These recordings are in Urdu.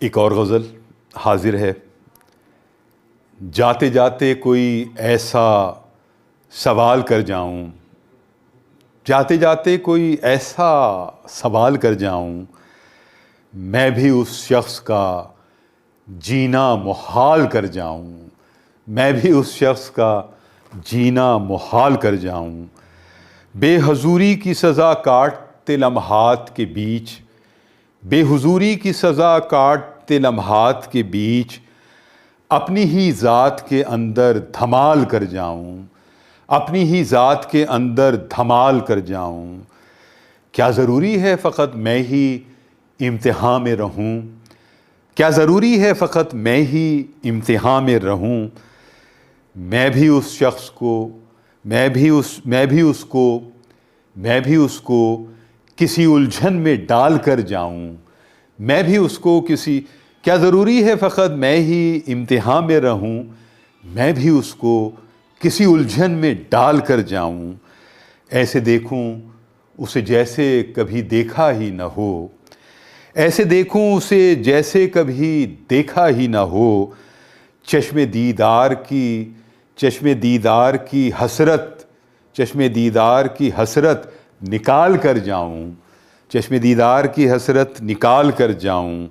ایک اور غزل حاضر ہے۔ جاتے جاتے کوئی ایسا سوال کر جاؤں، جاتے جاتے کوئی ایسا سوال کر جاؤں، میں بھی اس شخص کا جینا محال کر جاؤں، میں بھی اس شخص کا جینا محال کر جاؤں۔ بے حضوری کی سزا کاٹتے لمحات کے بیچ، بے حضوری کی سزا کاٹتے لمحات کے بیچ، اپنی ہی ذات کے اندر دھمال کر جاؤں، اپنی ہی ذات کے اندر دھمال کر جاؤں۔ کیا ضروری ہے فقط میں ہی امتحان میں رہوں، کیا ضروری ہے فقط میں ہی امتحان میں رہوں۔ میں بھی اس شخص کو میں بھی اس کو کسی الجھن میں ڈال کر جاؤں، میں بھی اس کو کیا ضروری ہے فقط میں ہی امتحان میں رہوں، میں بھی اس کو کسی الجھن میں ڈال کر جاؤں۔ ایسے دیکھوں اسے جیسے کبھی دیکھا ہی نہ ہو، ایسے دیکھوں اسے جیسے کبھی دیکھا ہی نہ ہو۔ چشم دیدار کی حسرت نکال کر جاؤں، چشم دیدار کی حسرت نکال کر جاؤں،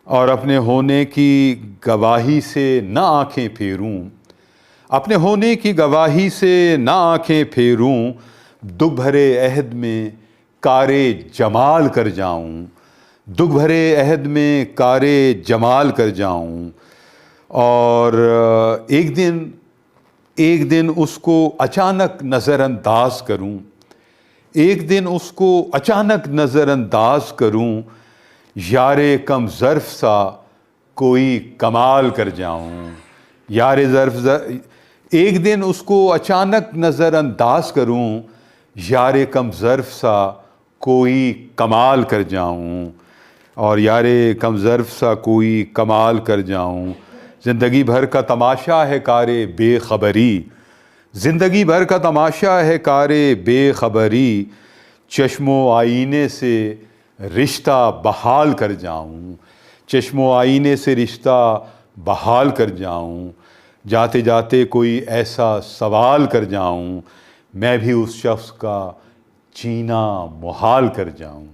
اور اپنے ہونے کی گواہی سے نہ آنکھیں پھیروں، اپنے ہونے کی گواہی سے نہ آنکھیں پھیروں۔ دکھ بھرے عہد میں کار جمال کر جاؤں، دکھ بھرے عہد میں کار جمال کر جاؤں، اور ایک دن اس کو اچانک نظر انداز کروں، ایک دن اس کو اچانک نظر انداز کروں، یار کم ظرف سا کوئی کمال کر جاؤں، ایک دن اس کو اچانک نظر انداز کروں، یار کم ظرف سا کوئی کمال کر جاؤں، اور یار کم ظرف سا کوئی کمال کر جاؤں۔ زندگی بھر کا تماشا ہے کار بے خبری، زندگی بھر کا تماشا ہے کار بے خبری، چشم و آئینے سے رشتہ بحال کر جاؤں، چشم و آئینے سے رشتہ بحال کر جاؤں۔ جاتے جاتے کوئی ایسا سوال کر جاؤں، میں بھی اس شخص کا جینا محال کر جاؤں۔